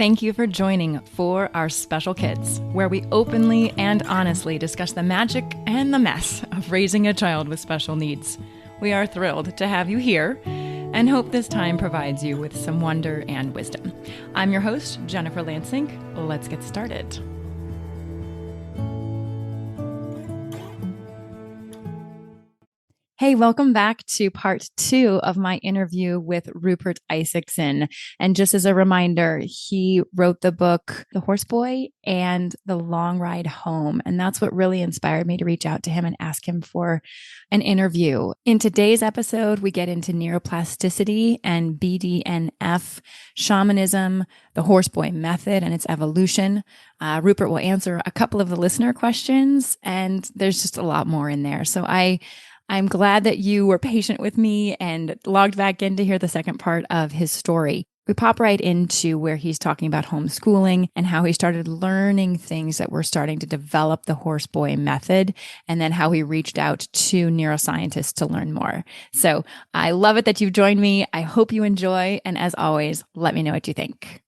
Thank you for joining For Our Special Kids, where we openly and honestly discuss the magic and the mess of raising a child with special needs. We are thrilled to have you here and hope this time provides you with some wonder and wisdom. I'm your host, Jennifer Lansing. Let's get started. Hey, welcome back to part 2 of my interview with Rupert Isaacson. And just as a reminder, he wrote the book, The Horse Boy and The Long Ride Home. And that's what really inspired me to reach out to him and ask him for an interview. In today's episode, we get into neuroplasticity and BDNF, shamanism, the Horse Boy method and its evolution. Rupert will answer a couple of the listener questions, and there's just a lot more in there. So I'm glad that you were patient with me and logged back in to hear the second part of his story. We pop right into where he's talking about homeschooling and how he started learning things that were starting to develop the Horse Boy method, and then how he reached out to neuroscientists to learn more. So I love it that you've joined me. I hope you enjoy. And as always, let me know what you think.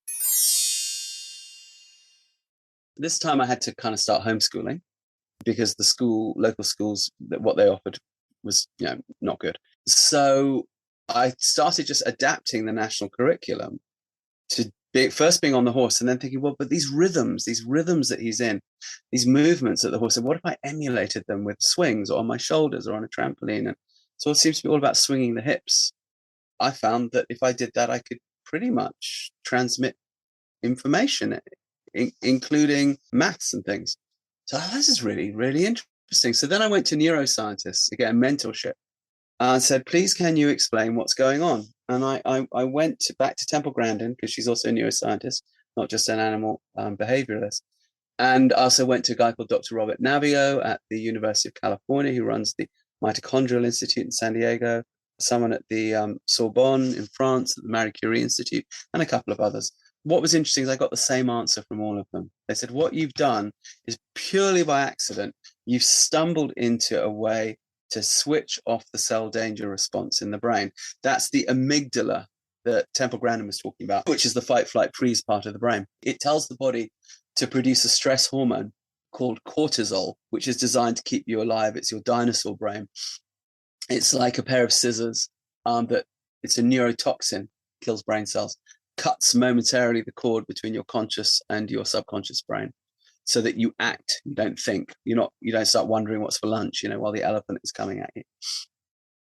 This time I had to kind of start homeschooling because local schools, what they offered was not good. So I started just adapting the national curriculum to first being on the horse and then thinking, well, but these rhythms that he's in, these movements that the horse, and what if I emulated them with swings or on my shoulders or on a trampoline? And so it seems to be all about swinging the hips. I found that if I did that, I could pretty much transmit information, including maths and things. So this is really, really interesting. So then I went to neuroscientists to get a mentorship and said, please, can you explain what's going on? And I went back to Temple Grandin, because she's also a neuroscientist, not just an animal behavioralist. And I also went to a guy called Dr. Robert Navio at the University of California, who runs the Mitochondrial Institute in San Diego, someone at the Sorbonne in France, at the Marie Curie Institute, and a couple of others. What was interesting is I got the same answer from all of them. They said, what you've done is purely by accident. You've stumbled into a way to switch off the cell danger response in the brain. That's the amygdala that Temple Grandin was talking about, which is the fight, flight, freeze part of the brain. It tells the body to produce a stress hormone called cortisol, which is designed to keep you alive. It's your dinosaur brain. It's like a pair of scissors that it's a neurotoxin, kills brain cells, cuts momentarily the cord between your conscious and your subconscious brain, so that you act, you don't think, you don't start wondering what's for lunch, while the elephant is coming at you.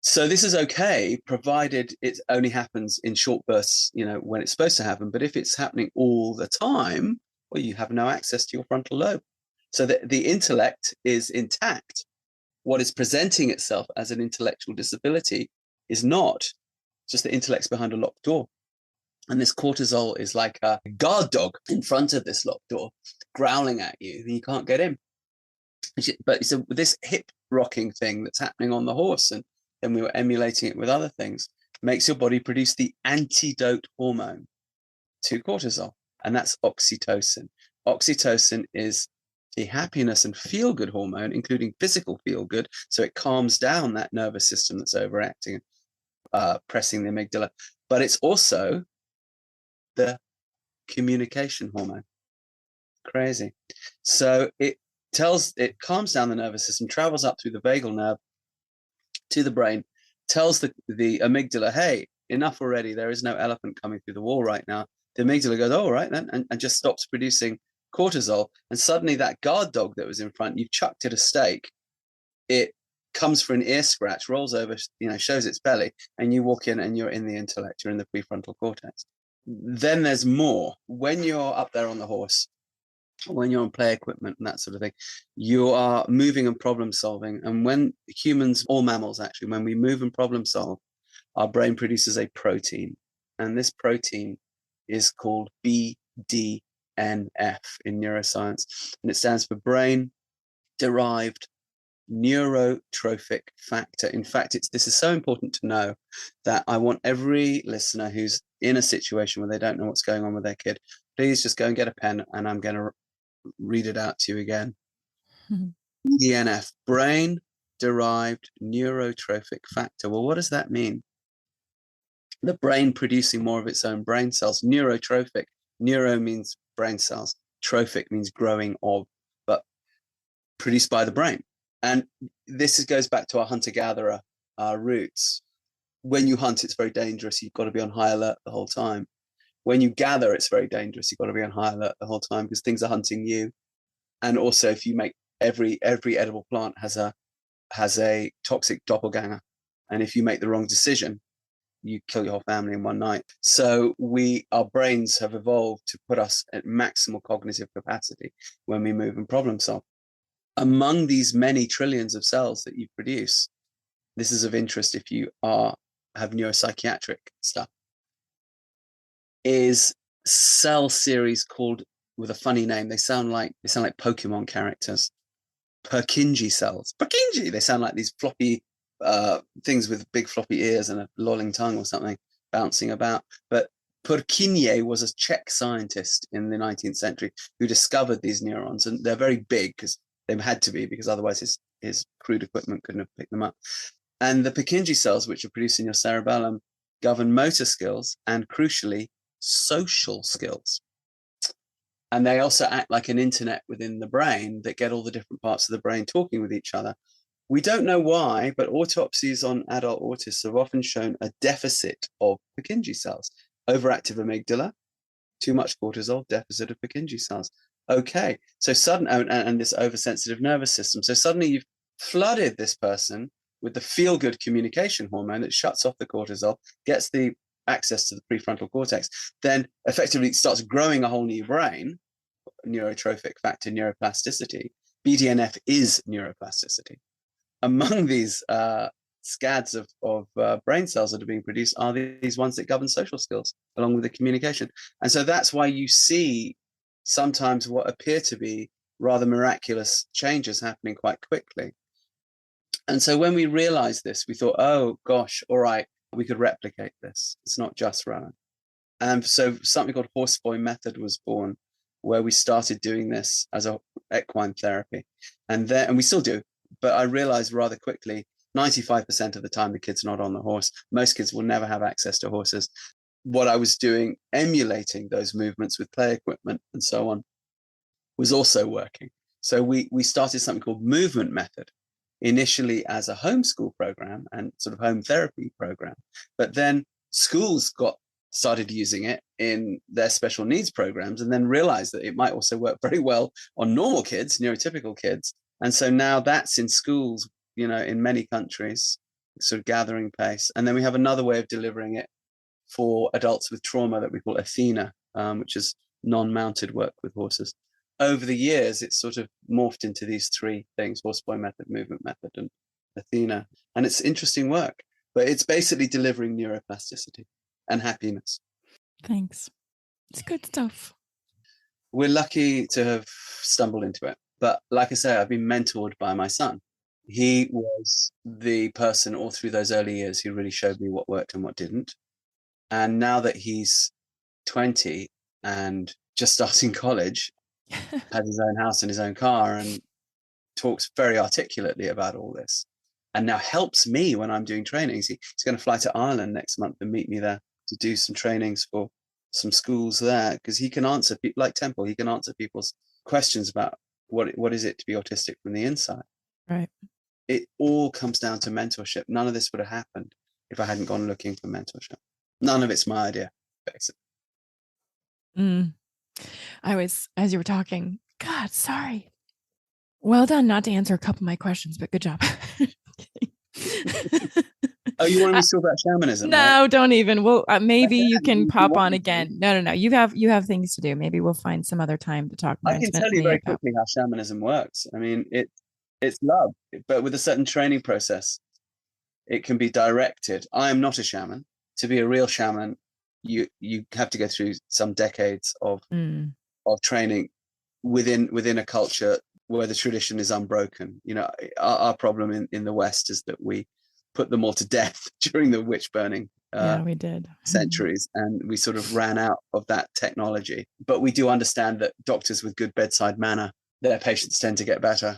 So this is okay, provided it only happens in short bursts, when it's supposed to happen. But if it's happening all the time, well, you have no access to your frontal lobe. So the intellect is intact. What is presenting itself as an intellectual disability is not, just the intellect's behind a locked door. And this cortisol is like a guard dog in front of this locked door, growling at you, and you can't get in. But so this hip rocking thing that's happening on the horse, and then we were emulating it with other things, makes your body produce the antidote hormone to cortisol, and that's oxytocin. Oxytocin is the happiness and feel-good hormone, including physical feel-good, so it calms down that nervous system that's overacting, pressing the amygdala. But it's also the communication hormone. Crazy. So it calms down the nervous system, travels up through the vagal nerve to the brain, tells the amygdala, hey, enough already. There is no elephant coming through the wall right now. The amygdala goes, all right then, and just stops producing cortisol. And suddenly that guard dog that was in front, you've chucked it a steak. It comes for an ear scratch, rolls over, shows its belly, and you walk in and you're in the intellect, you're in the prefrontal cortex. Then there's more. When you're up there on the horse, when you're on play equipment and that sort of thing, you are moving and problem solving. And when humans, all mammals actually, when we move and problem solve, our brain produces a protein. And this protein is called BDNF in neuroscience. And it stands for brain derived neurotrophic factor. In fact, this is so important to know that I want every listener who's in a situation where they don't know what's going on with their kid, please just go and get a pen, and I'm going to read it out to you again. BDNF, brain derived neurotrophic factor. Well, what does that mean? The brain producing more of its own brain cells. Neurotrophic Neuro means brain cells. Trophic means growing of, but produced by the brain. And this goes back to our hunter-gatherer roots. When you hunt, it's very dangerous. You've got to be on high alert the whole time. When you gather, it's very dangerous. You've got to be on high alert the whole time because things are hunting you. And also, if you make every edible plant has a toxic doppelganger, and if you make the wrong decision, you kill your whole family in one night. So our brains have evolved to put us at maximal cognitive capacity when we move and problem solve. Among these many trillions of cells that you produce, this is of interest if you have neuropsychiatric stuff, is cell series called, with a funny name, they sound like Pokemon characters, Purkinje cells. Purkinje, they sound like these floppy things with big floppy ears and a lolling tongue or something bouncing about. But Purkinje was a Czech scientist in the 19th century who discovered these neurons, and they're very big because they had to be, because otherwise his crude equipment couldn't have picked them up. And the Purkinje cells, which are produced in your cerebellum, govern motor skills and, crucially, social skills. And they also act like an internet within the brain that get all the different parts of the brain talking with each other. We don't know why, but autopsies on adult autists have often shown a deficit of Purkinje cells. Overactive amygdala, too much cortisol, deficit of Purkinje cells. Okay, so and this oversensitive nervous system. So suddenly you've flooded this person with the feel-good communication hormone that shuts off the cortisol, gets the access to the prefrontal cortex, then effectively starts growing a whole new brain, neurotrophic factor neuroplasticity. BDNF is neuroplasticity. Among these scads of brain cells that are being produced are these ones that govern social skills, along with the communication. And so that's why you see sometimes what appear to be rather miraculous changes happening quite quickly. And so when we realized this, we thought, oh gosh, all right, we could replicate this. It's not just Rowan. And so something called horseboy method was born, where we started doing this as a equine therapy. And we still do, but I realized rather quickly, 95% of the time the kid's not on the horse. Most kids will never have access to horses. What I was doing, emulating those movements with play equipment and so on, was also working. So we started something called movement method, initially as a homeschool program and sort of home therapy program. But then schools started using it in their special needs programs, and then realized that it might also work very well on normal kids, neurotypical kids. And so now that's in schools, in many countries, sort of gathering pace. And then we have another way of delivering it for adults with trauma that we call Athena, which is non-mounted work with horses. Over the years, it's sort of morphed into these three things: horseboy method, movement method, and Athena. And it's interesting work, but it's basically delivering neuroplasticity and happiness. Thanks. It's good stuff. We're lucky to have stumbled into it. But like I say, I've been mentored by my son. He was the person all through those early years who really showed me what worked and what didn't. And now that he's 20 and just starting college, has his own house and his own car, and talks very articulately about all this, and now helps me when I'm doing trainings. He's going to fly to Ireland next month and meet me there to do some trainings for some schools there, because he can answer, like Temple, he can answer people's questions about what is it to be autistic from the inside. Right. It all comes down to mentorship. None of this would have happened if I hadn't gone looking for mentorship. None of it's my idea, basically. I was, as you were talking, God, sorry. Well done not to answer a couple of my questions, but good job. Oh, you wanted me to talk about shamanism? No, right? Don't even. Well, maybe you can pop on again. No. You have things to do. Maybe we'll find some other time to talk more I can tell you very quickly how shamanism works. I mean, it's love, but with a certain training process, it can be directed. I am not a shaman. To be a real shaman, you have to go through some decades of training within a culture where the tradition is unbroken. Our problem in the West is that we put them all to death during the witch burning we did centuries, and we sort of ran out of that technology. But we do understand that doctors with good bedside manner, their patients tend to get better.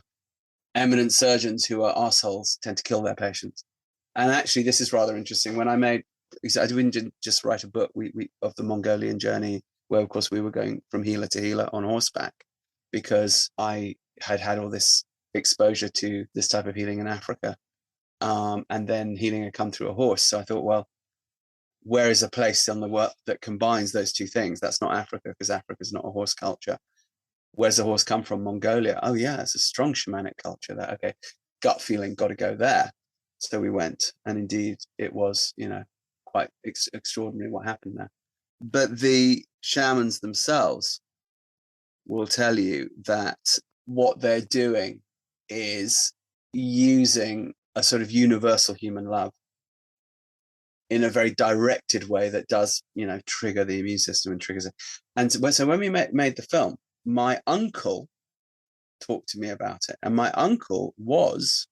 Eminent surgeons who are assholes tend to kill their patients. And actually, this is rather interesting. When I didn't just write a book of the Mongolian journey where, of course, we were going from healer to healer on horseback, because I had all this exposure to this type of healing in Africa. And then healing had come through a horse. So I thought, well, where is a place on the world that combines those two things? That's not Africa, because Africa is not a horse culture. Where's the horse come from? Mongolia. Oh yeah, it's a strong shamanic culture there. Okay, gut feeling, got to go there. So we went, and indeed it was, quite extraordinary what happened there. But the shamans themselves will tell you that what they're doing is using a sort of universal human love in a very directed way that does, trigger the immune system and triggers it. And so when we made the film, my uncle talked to me about it. And my uncle was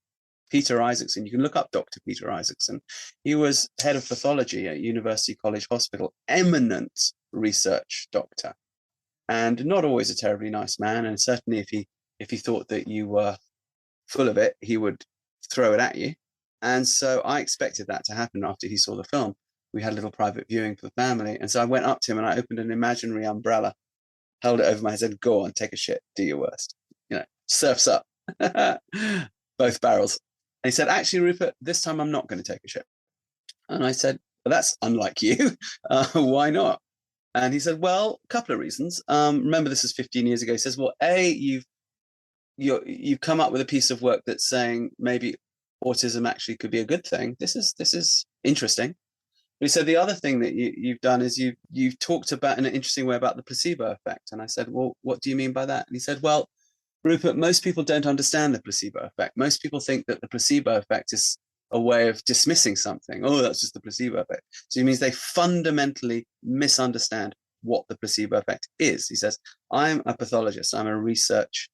Peter Isaacson. You can look up Dr. Peter Isaacson. He was head of pathology at University College Hospital, eminent research doctor, and not always a terribly nice man. And certainly if he thought that you were full of it, he would throw it at you. And so I expected that to happen after he saw the film. We had a little private viewing for the family. And so I went up to him and I opened an imaginary umbrella, held it over my head, said, "Go on, take a shit, do your worst. Surf's up." Both barrels. And he said, "Actually, Rupert, this time I'm not going to take a shit." And I said, "Well, that's unlike you. Why not?" And he said, "Well, a couple of reasons. Remember, this is 15 years ago." He says, "Well, you've come up with a piece of work that's saying maybe autism actually could be a good thing. This is interesting." But he said, "The other thing that you've done is you've talked about in an interesting way about the placebo effect." And I said, "Well, what do you mean by that?" And he said, "Well, Rupert, most people don't understand the placebo effect. Most people think that the placebo effect is a way of dismissing something. Oh, that's just the placebo effect." So it means they fundamentally misunderstand what the placebo effect is. He says, "I'm a pathologist. I'm a research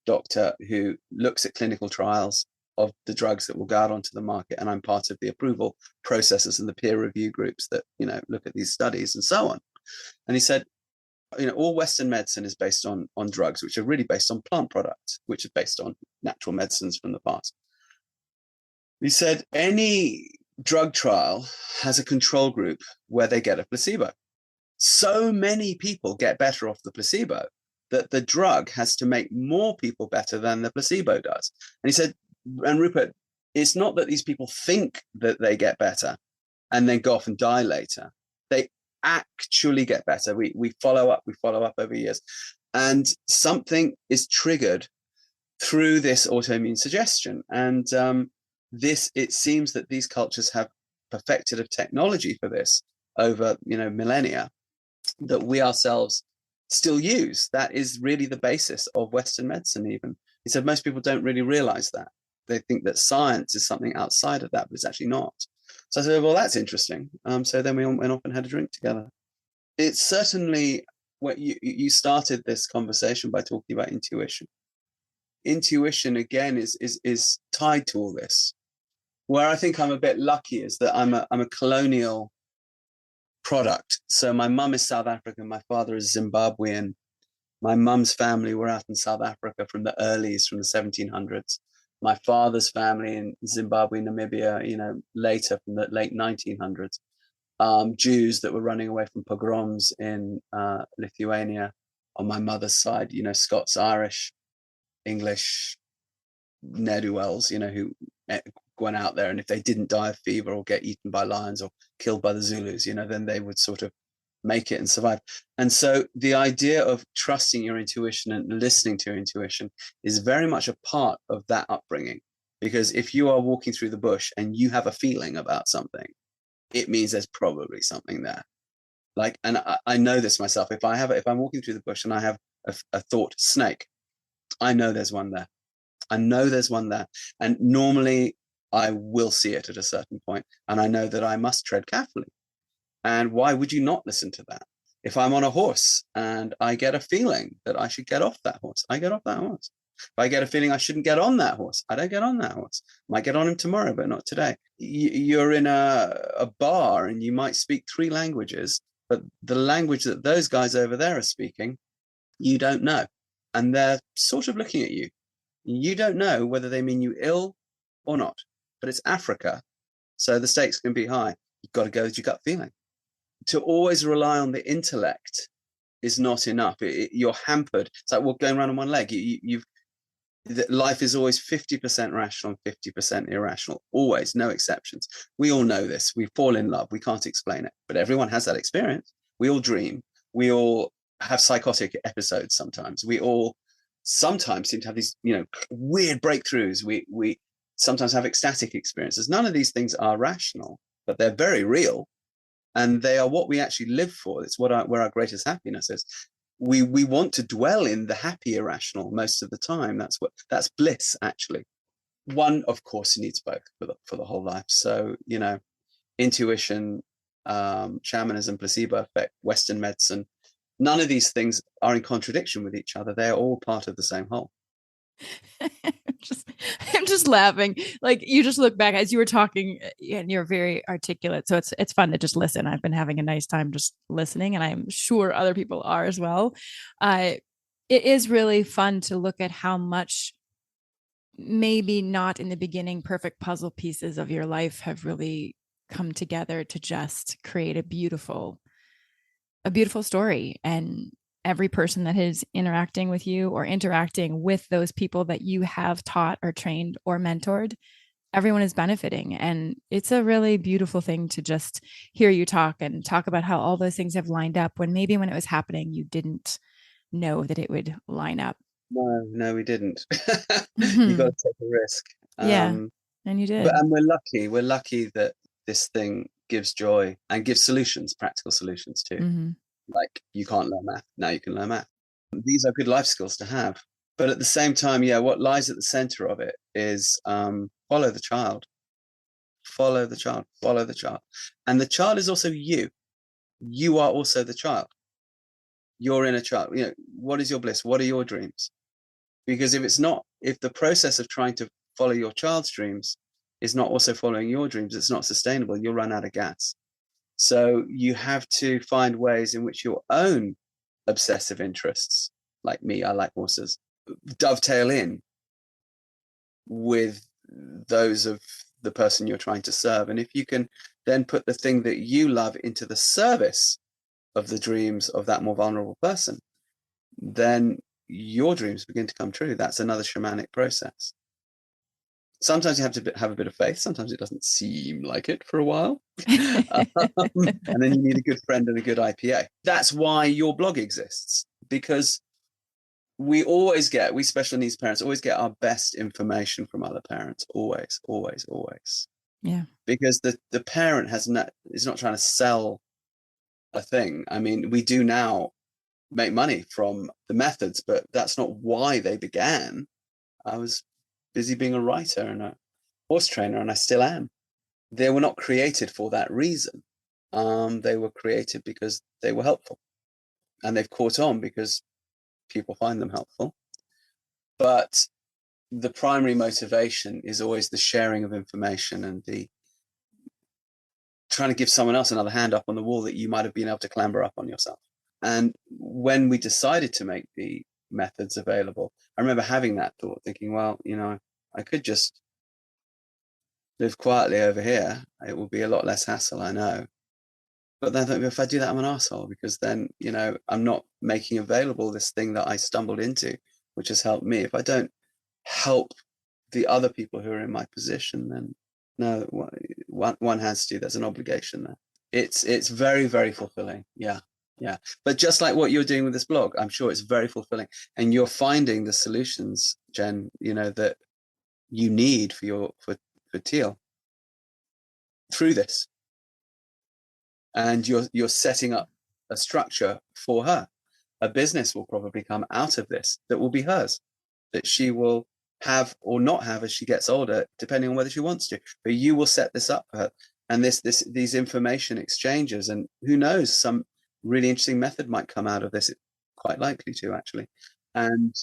doctor who looks at clinical trials of the drugs that will go out onto the market, and I'm part of the approval processes and the peer review groups that look at these studies and so on." And he said, all Western medicine is based on drugs, which are really based on plant products, which are based on natural medicines from the past. He said any drug trial has a control group where they get a placebo. So many people get better off the placebo that the drug has to make more people better than the placebo does. And he said, and Rupert, it's not that these people think that they get better and then go off and die later. They actually get better. We follow up over years, and something is triggered through this autoimmune suggestion. And it seems that these cultures have perfected a technology for this over millennia that we ourselves still use. That is really the basis of Western medicine. Even he said most people don't really realize that. They think that science is something outside of that, but it's actually not. So I said, well, that's interesting. So then we went off and had a drink together. It's certainly what you started this conversation by talking about intuition. Intuition, again, is tied to all this. Where I think I'm a bit lucky is that I'm a colonial product. So my mum is South African, my father is Zimbabwean. My mum's family were out in South Africa from the 1700s. My father's family in Zimbabwe, Namibia, later from the late 1900s. Jews that were running away from pogroms in Lithuania on my mother's side, Scots, Irish, English, ne'er-do-wells, who went out there, and if they didn't die of fever or get eaten by lions or killed by the Zulus, then they would sort of make it and survive. And so the idea of trusting your intuition and listening to your intuition is very much a part of that upbringing. Because if you are walking through the bush and you have a feeling about something, it means there's probably something there. And I know this myself. If I'm walking through the bush and I have a thought, snake, I know there's one there. I know there's one there. And normally I will see it at a certain point, and I know that I must tread carefully. And why would you not listen to that? If I'm on a horse and I get a feeling that I should get off that horse, I get off that horse. If I get a feeling I shouldn't get on that horse, I don't get on that horse. Might get on him tomorrow, but not today. You're in a bar and you might speak 3 languages, but the language that those guys over there are speaking, you don't know. And they're sort of looking at you. You don't know whether they mean you ill or not. But it's Africa, so the stakes can be high. You've got to go with your gut feeling. To always rely on the intellect is not enough. You're hampered. It's like, well, going around on one leg. Life is always 50% rational and 50% irrational. Always, no exceptions. We all know this. We fall in love. We can't explain it, but everyone has that experience. We all dream. We all have psychotic episodes sometimes. We all sometimes seem to have these, weird breakthroughs. We sometimes have ecstatic experiences. None of these things are rational, but they're very real, and they are what we actually live for. It's where our greatest happiness is. We want to dwell in the happy irrational most of the time. That's bliss, actually. One, of course, needs both for the whole life. So, intuition, shamanism, placebo effect, Western medicine, none of these things are in contradiction with each other. They're all part of the same whole. I'm just laughing. Like, you just look back as you were talking, and you're very articulate. So it's fun to just listen. I've been having a nice time just listening, and I'm sure other people are as well. It is really fun to look at how much, maybe not in the beginning, perfect puzzle pieces of your life have really come together to just create a beautiful story. And every person that is interacting with you or interacting with those people that you have taught or trained or mentored, everyone is benefiting. And it's a really beautiful thing to just hear you talk about how all those things have lined up, when maybe when it was happening, you didn't know that it would line up. No, we didn't. You got to take a risk. Yeah. And you did. And we're lucky that this thing gives joy and gives solutions, practical solutions too. Mm-hmm. Like, you can't learn math, now you can learn math. These are good life skills to have. But at the same time, what lies at the center of it is follow the child. Follow the child. Follow the child. And the child is also you. You are also the child. Your inner child. What is your bliss? What are your dreams? Because if the process of trying to follow your child's dreams is not also following your dreams, it's not sustainable. You'll run out of gas. So you have to find ways in which your own obsessive interests, like me, I like horses, dovetail in with those of the person you're trying to serve. And if you can then put the thing that you love into the service of the dreams of that more vulnerable person, then your dreams begin to come true. That's another shamanic process. Sometimes you have to have a bit of faith. Sometimes it doesn't seem like it for a while. And then you need a good friend and a good IPA. That's why your blog exists, because we special needs parents always get our best information from other parents. Always, always, always. Yeah. Because the parent is not trying to sell a thing. I mean, we do now make money from the methods, but that's not why they began. I was busy being a writer and a horse trainer, and I still am. They were not created for that reason. They were created because they were helpful, and they've caught on because people find them helpful. But the primary motivation is always the sharing of information and the trying to give someone else another hand up on the wall that you might have been able to clamber up on yourself. And when we decided to make the methods available, I remember having that thought, thinking, well, I could just live quietly over here. It will be a lot less hassle, I know. But then I thought, if I do that, I'm an asshole, because then, I'm not making available this thing that I stumbled into, which has helped me. If I don't help the other people who are in my position, then no, one has to. There's an obligation there. It's very, very fulfilling. Yeah. Yeah. But just like what you're doing with this blog, I'm sure it's very fulfilling. And you're finding the solutions, Jen, that you need for Teal through this. And you're setting up a structure for her. A business will probably come out of this that will be hers, that she will have or not have as she gets older, depending on whether she wants to. But you will set this up for her. And these information exchanges, and who knows, some really interesting method might come out of this. It's quite likely to, actually. And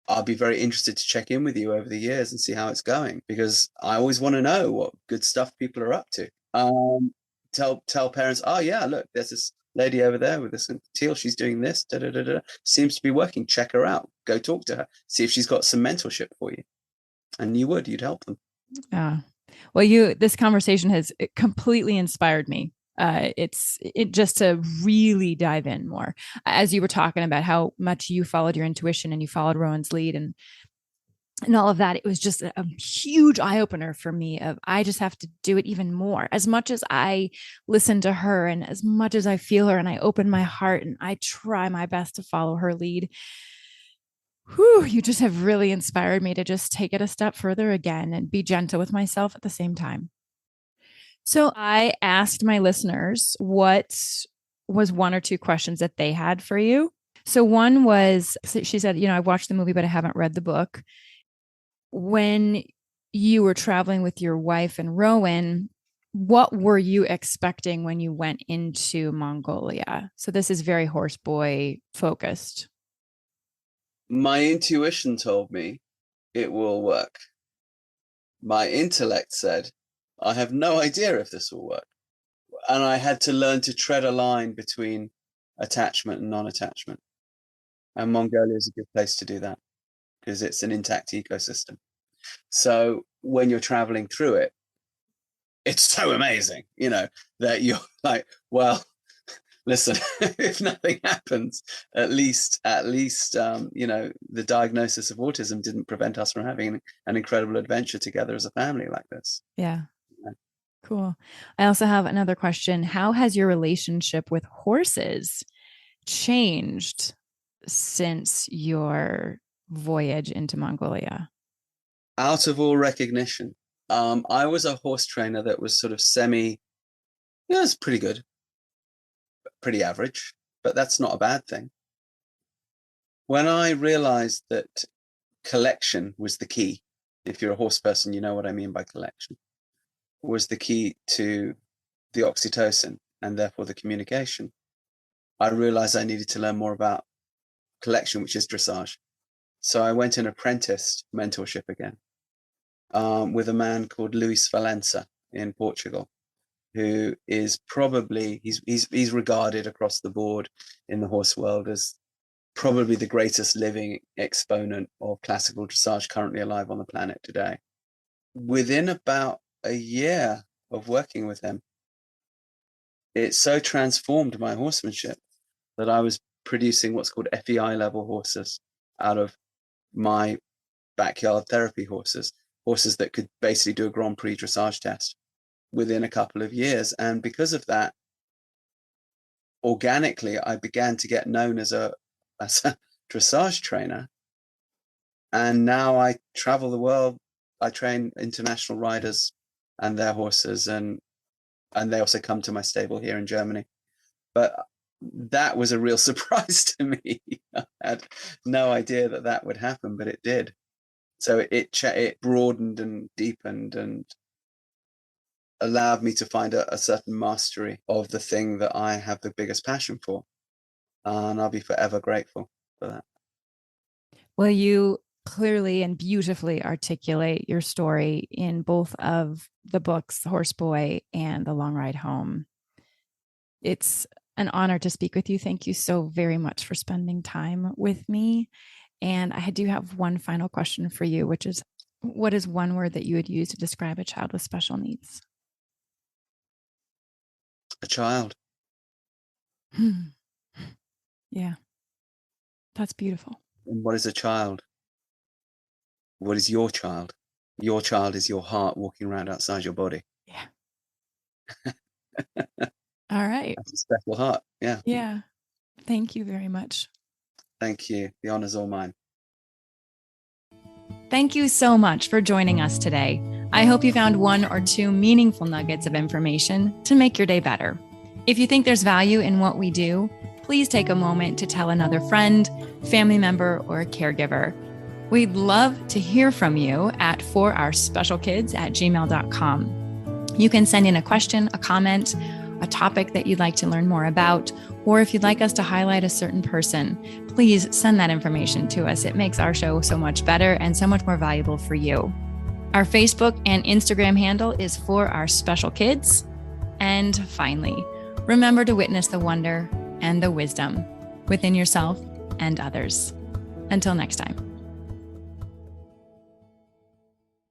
I'll be very interested to check in with you over the years and see how it's going, because I always want to know what good stuff people are up to. Tell parents, oh yeah, look, there's this lady over there with this Teal, she's doing this, seems to be working. Check her out. Go talk to her. See if she's got some mentorship for you. And you'd help them. Well, this conversation has completely inspired me It just to really dive in more, as you were talking about how much you followed your intuition and you followed Rowan's lead and all of that. It was just a huge eye opener for me of I just have to do it even more. As much as I listen to her and as much as I feel her and I open my heart and I try my best to follow her lead. Whew, you just have really inspired me to just take it a step further again and be gentle with myself at the same time. So I asked my listeners what was one or two questions that they had for you. So one was, she said, I watched the movie, but I haven't read the book. When you were traveling with your wife and Rowan, what were you expecting when you went into Mongolia? So this is very horse boy focused. My intuition told me it will work. My intellect said, I have no idea if this will work. And I had to learn to tread a line between attachment and non-attachment. And Mongolia is a good place to do that because it's an intact ecosystem. So when you're traveling through it, it's so amazing, that you're like, well, listen, if nothing happens, at least, the diagnosis of autism didn't prevent us from having an incredible adventure together as a family like this. Yeah. Cool. I also have another question. How has your relationship with horses changed since your voyage into Mongolia? Out of all recognition, I was a horse trainer that was sort of it's pretty good, pretty average, but that's not a bad thing. When I realized that collection was the key, if you're a horse person, you know what I mean by collection, was the key to the oxytocin and therefore the communication, I realized I needed to learn more about collection, which is dressage. So I went and apprenticed mentorship again with a man called Luis Valença in Portugal, who is probably, he's regarded across the board in the horse world as probably the greatest living exponent of classical dressage currently alive on the planet today. Within about a year of working with him, it so transformed my horsemanship that I was producing what's called FEI level horses out of my backyard therapy horses that could basically do a Grand Prix dressage test within a couple of years. And because of that, organically, I began to get known as a dressage trainer. And now I travel the world. I train international riders and their horses, and they also come to my stable here in Germany. But that was a real surprise to me. I had no idea that would happen, but it did. So it broadened and deepened and allowed me to find a certain mastery of the thing that I have the biggest passion for. And I'll be forever grateful for that. Well, you clearly and beautifully articulate your story in both of the books, The Horse Boy and The Long Ride Home. It's an honor to speak with you. Thank you so very much for spending time with me. And I do have one final question for you, which is, what is one word that you would use to describe a child with special needs? A child. Yeah, that's beautiful. And what is a child? What is your child? Your child is your heart walking around outside your body. Yeah. All right. That's a special heart. Yeah. Yeah. Thank you very much. Thank you. The honor's all mine. Thank you so much for joining us today. I hope you found one or two meaningful nuggets of information to make your day better. If you think there's value in what we do, please take a moment to tell another friend, family member, or a caregiver. We'd love to hear from you at forourspecialkids@gmail.com. You can send in a question, a comment, a topic that you'd like to learn more about, or if you'd like us to highlight a certain person, please send that information to us. It makes our show so much better and so much more valuable for you. Our Facebook and Instagram handle is For Our Special Kids. And finally, remember to witness the wonder and the wisdom within yourself and others. Until next time.